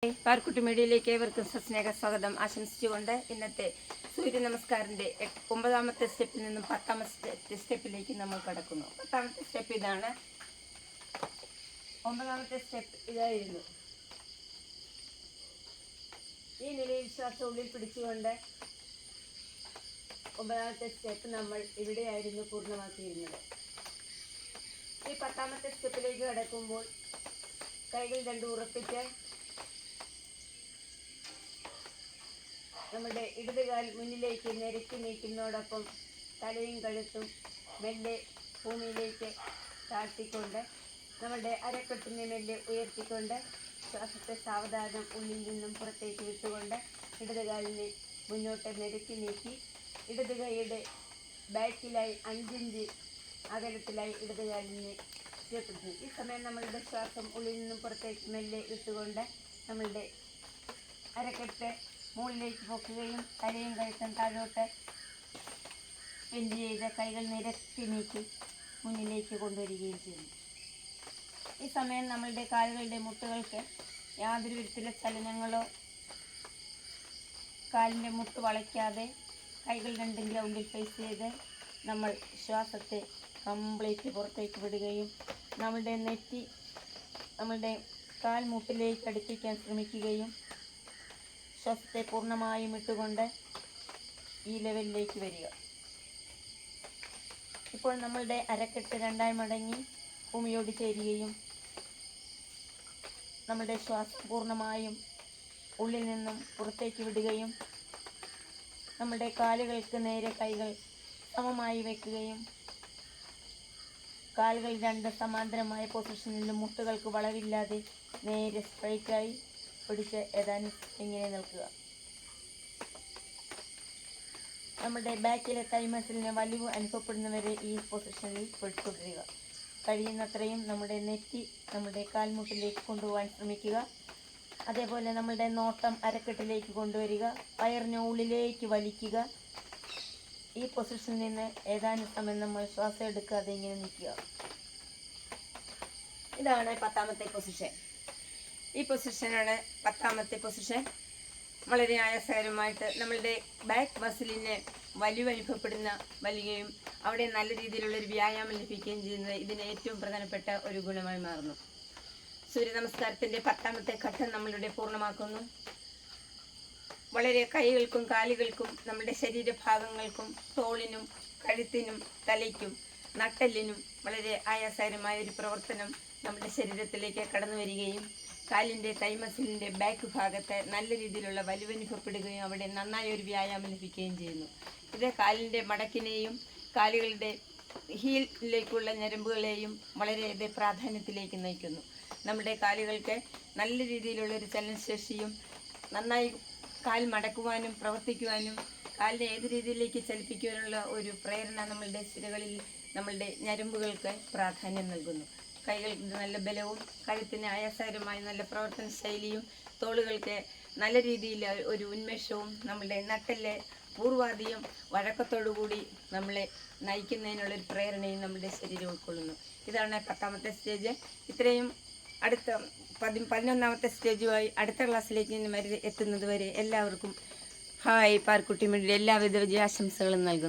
പാർക്കുട്ടി മീഡിയയിലേക്ക് ഏവർക്കും സസ്നേഹ സ്വാഗതം ആശംസിച്ചുകൊണ്ട് ഇന്നത്തെ സൂര്യ നമസ്കാരത്തിന്റെ 9ാമത്തെ സ്റ്റെപ്പിൽ നിന്നും 10ാമത്തെ സ്റ്റെപ്പിലേക്ക് നമ്മൾ കടക്കുന്നു. 10ാമത്തെ സ്റ്റെപ്പ് ഇതാണ്. 9ാമത്തെ സ്റ്റെപ്പ് ഇതായിരുന്നു. ഈ നിലയിൽ ശ്വാസം ഉള്ളിൽ പിടിച്ചുകൊണ്ട് 9ാമത്തെ സ്റ്റെപ്പ് നമ്മൾ ഇവിടെയായിരുന്നു പൂർണ്ണമാക്കിയിരുന്നത്. ഈ 10ാമത്തെ സ്റ്റെപ്പിലേക്ക് കടക്കുമ്പോൾ കൈകൾ രണ്ടും ഉറപ്പിച്ച് നമ്മുടെ ഇടതുകാൽ മുന്നിലേക്ക് നിരക്കി നീക്കുന്നതോടൊപ്പം തലയും കഴുത്തും മെല്ലെ ഭൂമിയിലേക്ക് താഴ്ത്തിക്കൊണ്ട് നമ്മുടെ അരക്കെട്ടിനെ മെല്ലെ ഉയർത്തിക്കൊണ്ട് ശ്വാസത്തെ സാവധാനം ഉള്ളിൽ നിന്നും പുറത്തേക്ക് വിട്ടുകൊണ്ട് ഇടതുകാലിനെ മുന്നോട്ട് നിരക്കി നീക്കി ഇടതുകൈയുടെ ബാക്കിലായി 5 ഇഞ്ച് അകലത്തിലായി ഇടതുകാലിനെ സ്ഥിരപ്പെടുത്തുന്നു. ഈ സമയം നമ്മളുടെ ശ്വാസം ഉള്ളിൽ നിന്നും പുറത്തേക്ക് മെല്ലെ വിട്ടുകൊണ്ട് നമ്മളുടെ അരക്കെട്ട് മുകളിലേക്ക് പൊക്കുകയും തലയും കഴുത്തും താഴോട്ട് ബെൻഡ് ചെയ്ത് കൈകൾ നിരത്തി നീക്കി മുന്നിലേക്ക് കൊണ്ടുവരികയും ചെയ്യുന്നു. ഈ സമയം നമ്മളുടെ കാലുകളുടെ മുട്ടുകൾക്ക് യാതൊരു വിധത്തിലെ ചലനങ്ങളോ കാലിൻ്റെ മുട്ട് വളയ്ക്കാതെ കൈകൾ രണ്ടും ഗ്രൗണ്ടിൽ ഫേസ് ചെയ്ത് നമ്മൾ ശ്വാസത്തെ കംപ്ലീറ്റ് പുറത്തേക്ക് വിടുകയും നമ്മളുടെ നെറ്റി നമ്മളുടെ കാൽമുട്ടിലേക്ക് അടുപ്പിക്കാൻ ശ്രമിക്കുകയും ശ്വാസത്തെ പൂർണ്ണമായും ഇട്ടുകൊണ്ട് ഈ ലെവലിലേക്ക് വരിക. ഇപ്പോൾ നമ്മളുടെ അരക്കെട്ട് രണ്ടായി മടങ്ങി ഭൂമിയോട് ചേരുകയും നമ്മുടെ ശ്വാസം പൂർണ്ണമായും ഉള്ളിൽ നിന്നും പുറത്തേക്ക് വിടുകയും നമ്മുടെ കാലുകൾക്ക് നേരെ കൈകൾ സമമായി വയ്ക്കുകയും കാലുകൾ രണ്ട് സമാന്തരമായ പൊസിഷനിലും മുട്ടുകൾക്ക് വളവില്ലാതെ നേരെ സ്ട്രൈറ്റായി പിടിച്ച് ഏതാനും ഇങ്ങനെ നിൽക്കുക. നമ്മുടെ ബാക്കിലെ തൈ മസിലിന് വലിവ് അനുഭവപ്പെടുന്നവരെ ഈ പൊസിഷനിൽ തുടരുക. കഴിയുന്നത്രയും നമ്മുടെ നെറ്റി നമ്മുടെ കാൽമുട്ടിലേക്ക് കൊണ്ടുപോകാൻ ശ്രമിക്കുക. അതേപോലെ നമ്മുടെ നോട്ടം അരക്കെട്ടിലേക്ക് കൊണ്ടുവരിക. വയറിന് ഉള്ളിലേക്ക് വലിക്കുക. ഈ പൊസിഷനിൽ നിന്ന് ഏതാനും സമയം നമ്മൾ ശ്വാസം എടുക്കാതെ ഇങ്ങനെ നിൽക്കുക. ഇതാണ് 10ാമത്തെ പൊസിഷൻ. ഈ പൊസിഷനാണ് 10ാമത്തെ പൊസിഷൻ. വളരെ ആയാസകരമായിട്ട് നമ്മളുടെ ബാക്ക് മസിലിന് വലിവനുഭവപ്പെടുന്ന വലിയുകയും അവിടെ നല്ല രീതിയിലുള്ളൊരു വ്യായാമം ലഭിക്കുകയും ചെയ്യുന്നത് ഇതിന് ഏറ്റവും പ്രധാനപ്പെട്ട ഒരു ഗുണമായി മാറുന്നു. സൂര്യ നമസ്കാരത്തിൻ്റെ 10ാമത്തെ ഘട്ടം നമ്മളിവിടെ പൂർണ്ണമാക്കുന്നു. വളരെ കൈകൾക്കും കാലുകൾക്കും നമ്മുടെ ശരീരഭാഗങ്ങൾക്കും തോളിനും കഴുത്തിനും തലയ്ക്കും നട്ടെല്ലിനും വളരെ ആയാസകരമായ ഒരു പ്രവർത്തനം നമ്മുടെ ശരീരത്തിലേക്ക് കടന്നു വരികയും കാലിൻ്റെ തൈമസിലിൻ്റെ ബാക്ക് ഭാഗത്ത് നല്ല രീതിയിലുള്ള വലിവനുഭവപ്പെടുകയും അവിടെ നന്നായ ഒരു വ്യായാമം ലഭിക്കുകയും ചെയ്യുന്നു. ഇത് കാലിൻ്റെ മടക്കിനെയും കാലുകളുടെ ഹീലിലേക്കുള്ള ഞരമ്പുകളെയും വളരെയേറെ പ്രാധാന്യത്തിലേക്ക് നയിക്കുന്നു. നമ്മുടെ കാലുകൾക്ക് നല്ല രീതിയിലുള്ളൊരു ചലനശേഷിയും നന്നായി കാൽ മടക്കുവാനും പ്രവർത്തിക്കുവാനും കാലിനെ ഏത് രീതിയിലേക്ക് ചലിപ്പിക്കുവാനുള്ള ഒരു പ്രേരണ നമ്മളുടെ സിരകളിൽ നമ്മളുടെ ഞരമ്പുകൾക്ക് പ്രാധാന്യം നൽകുന്നു. കൈകൾക്ക് നല്ല ബലവും കഴുത്തിന് ആയാസകരമായ നല്ല പ്രവർത്തന ശൈലിയും തോളുകൾക്ക് നല്ല രീതിയിൽ ഒരു ഉന്മേഷവും നമ്മളുടെ നട്ടെല്ല് പൂർവാധികം വഴക്കത്തോടുകൂടി നമ്മളെ നയിക്കുന്നതിനുള്ളൊരു പ്രേരണയും നമ്മുടെ ശരീരം ഉൾക്കൊള്ളുന്നു. ഇതാണ് 10ാമത്തെ സ്റ്റേജ്. ഇത്രയും അടുത്ത 11ാമത്തെ സ്റ്റേജുമായി അടുത്ത ക്ലാസ്സിലേക്ക് എത്തുന്നത് വരെ എല്ലാവർക്കും ഹായ് പാർക്കുട്ടി മീഡിയ എല്ലാവിധ വിജയാശംസകളും നൽകുന്നു.